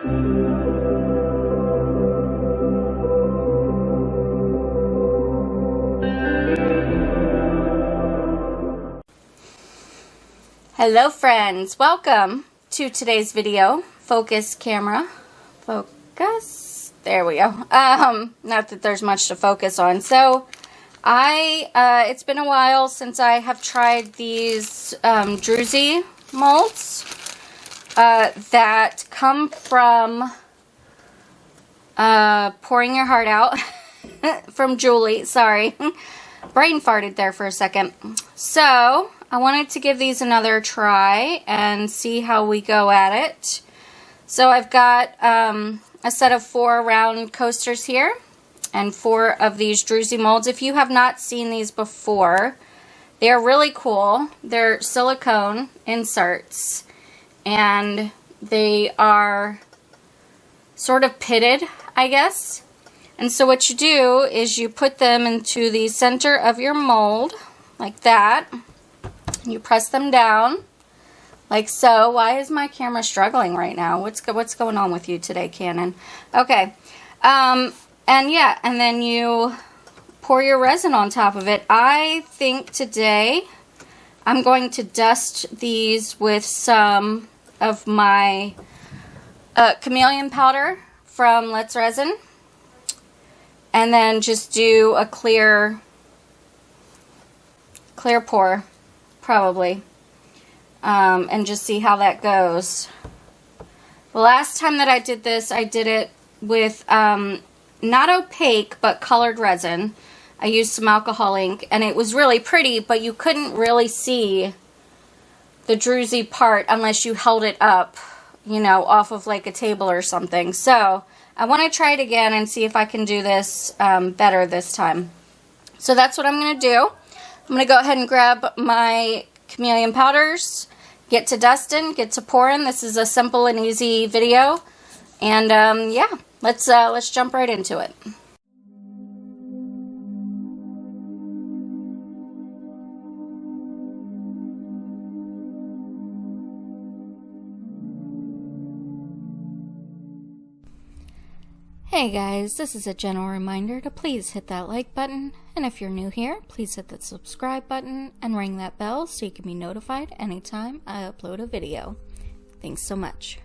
Hello friends, welcome to today's video. Focus camera, focus, there we go. Not that there's much to focus on. So it's been a while since I have tried these Druzy molds that come from Pouring Your Heart Out from Julie, sorry. Brain farted there for a second. So I wanted to give these another try and see how we go at it. So I've got a set of 4 round coasters here and 4 of these Druzy molds. If you have not seen these before, they're really cool. They're silicone inserts and they are sort of pitted, I guess. And so what you do is you put them into the center of your mold like that. You press them down like so. Why is my camera struggling right now? What's going on with you today, Canon? Okay. And yeah, and then you pour your resin on top of it. I think today I'm going to dust these with some of my chameleon powder from Let's Resin. And then just do a clear pour. Probably, and just see how that goes. The last time that I did this, I did it with not opaque but colored resin. I used some alcohol ink and it was really pretty, but you couldn't really see the Druzy part unless you held it up, you know, off of like a table or something. So I want to try it again and see if I can do this better this time. So that's what I'm going to do. I'm going to go ahead and grab my chameleon powders, get to dusting, get to pouring. This is a simple and easy video. And yeah, let's jump right into it. Hey guys, this is a gentle reminder to please hit that like button, and if you're new here, please hit that subscribe button and ring that bell so you can be notified anytime I upload a video. Thanks so much.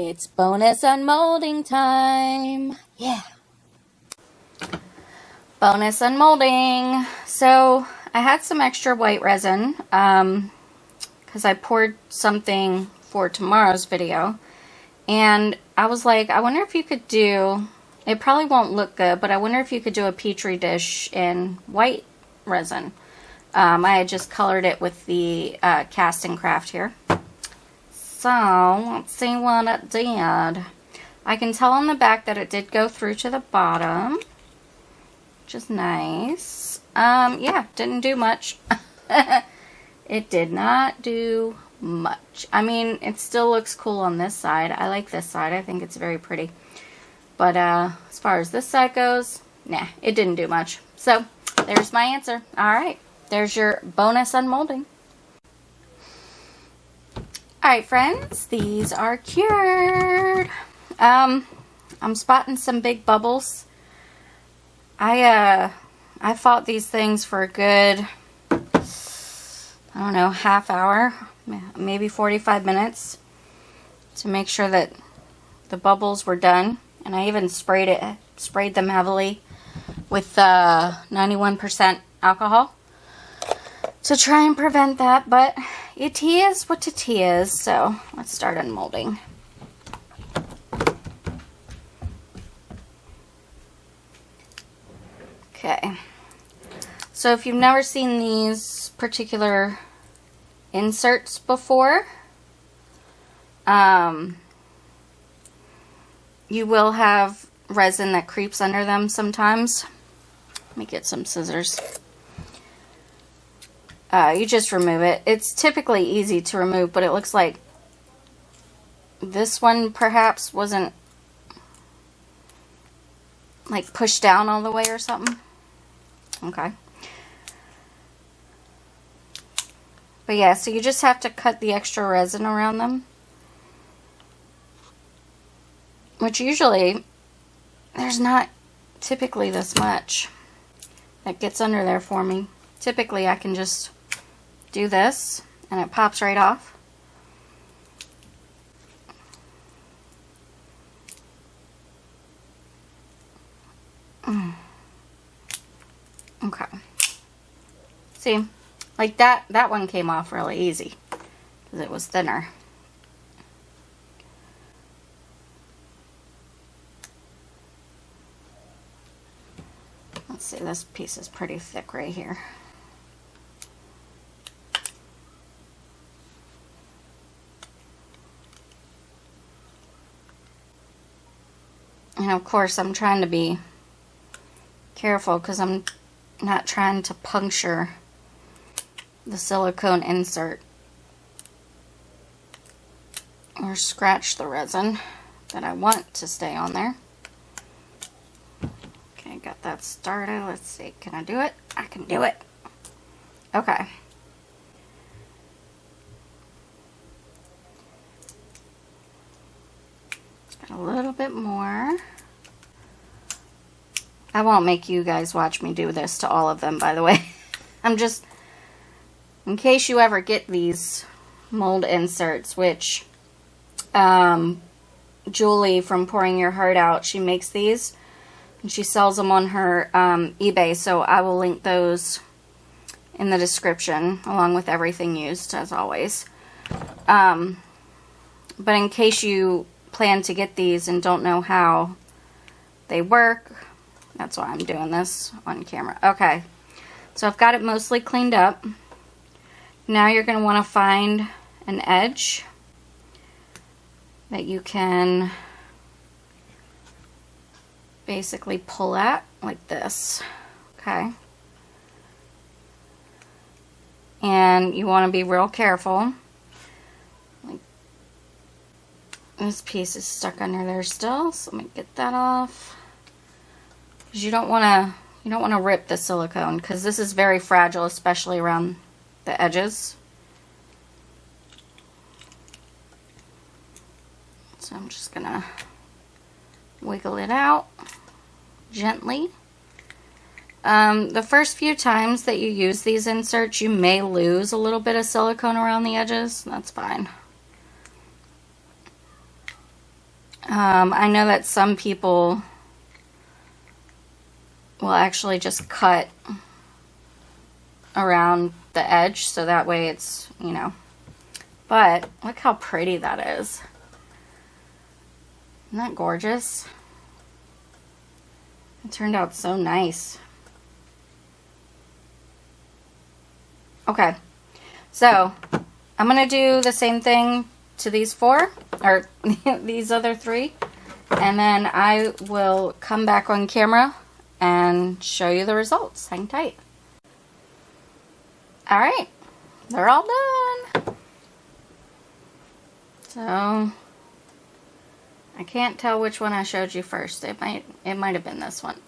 It's bonus unmolding time. Yeah. Bonus unmolding. So I had some extra white resin because I poured something for tomorrow's video. And I was like, I wonder if you could do, it probably won't look good, but I wonder if you could do a petri dish in white resin. I had just colored it with the Cast and Craft here. So, let's see what it did. I can tell on the back that it did go through to the bottom, which is nice. Yeah, didn't do much. It did not do much. I mean, it still looks cool on this side. I like this side. I think it's very pretty. But as far as this side goes, nah, it didn't do much. So, there's my answer. Alright, there's your bonus unmolding. Alright friends, these are cured. I'm spotting some big bubbles. I fought these things for a good, I don't know, half hour, maybe 45 minutes to make sure that the bubbles were done. And I even sprayed them heavily with 91% alcohol to try and prevent that, but it is what it is. So let's start unmolding. Okay, so if you've never seen these particular inserts before, you will have resin that creeps under them sometimes. Let me get some scissors. You just remove it. It's typically easy to remove, but it looks like this one perhaps wasn't like pushed down all the way or something. Okay. But yeah, so you just have to cut the extra resin around them. Which usually, there's not typically this much that gets under there for me. Typically I can just do this and it pops right off. Okay. See, like that one came off really easy because it was thinner. Let's see, this piece is pretty thick right here. And of course I'm trying to be careful because I'm not trying to puncture the silicone insert or scratch the resin that I want to stay on there. Okay, got that started. Let's see, can I do it? I can do it. Okay. Got a little bit more. I won't make you guys watch me do this to all of them, by the way. I'm just, in case you ever get these mold inserts, which Julie from Pouring Your Heart Out, she makes these and she sells them on her eBay, so I will link those in the description along with everything used, as always. But in case you plan to get these and don't know how they work, that's why I'm doing this on camera. Okay, so I've got it mostly cleaned up. Now you're going to want to find an edge that you can basically pull at like this. Okay, and you want to be real careful. Like, this piece is stuck under there still, so let me get that off. Because you don't want to rip the silicone, because this is very fragile, especially around the edges. So I'm just gonna wiggle it out gently. The first few times that you use these inserts, you may lose a little bit of silicone around the edges. That's fine. I know that some people will actually just cut around the edge so that way it's, you know, but look how pretty that is. Isn't that gorgeous? It turned out so nice. Okay, so I'm gonna do the same thing to these 4, or these other 3, and then I will come back on camera and show you the results. Hang tight. All right, they're all done. So I can't tell which one I showed you first. It might have been this one.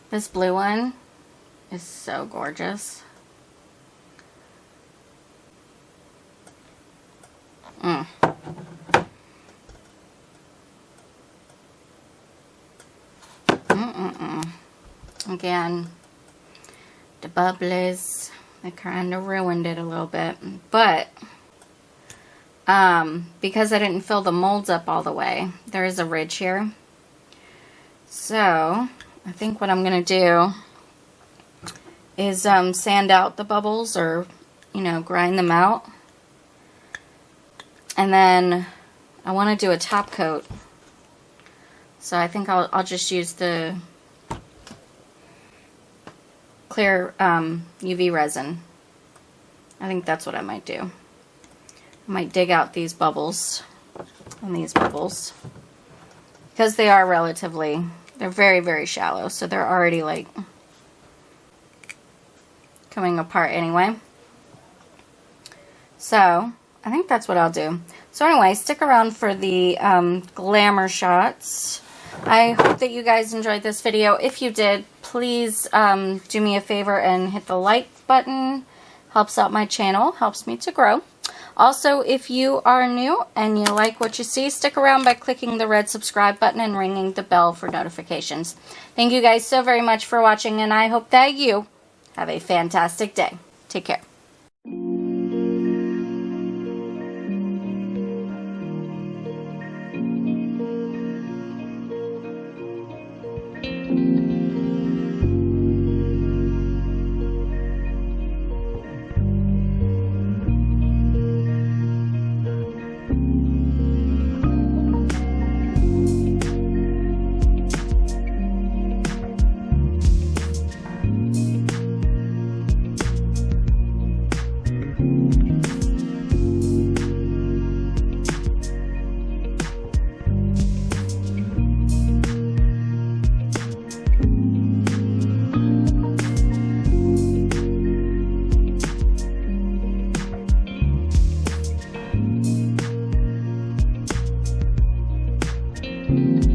This blue one is so gorgeous. Again, the bubbles, they kind of ruined it a little bit, but because I didn't fill the molds up all the way, there is a ridge here. So I think what I'm gonna do is sand out the bubbles, or, you know, grind them out, and then I want to do a top coat. So I think I'll just use the clear UV resin. I think that's what I might do. I might dig out these bubbles and these bubbles, because they are relatively, they're very, very shallow, so they're already like coming apart anyway. So I think that's what I'll do. So anyway, stick around for the glamour shots. I hope that you guys enjoyed this video. If you did, please do me a favor and hit the like button. Helps out my channel, helps me to grow. Also, if you are new and you like what you see, stick around by clicking the red subscribe button and ringing the bell for notifications. Thank you guys so very much for watching, and I hope that you have a fantastic day. Take care. Thank you.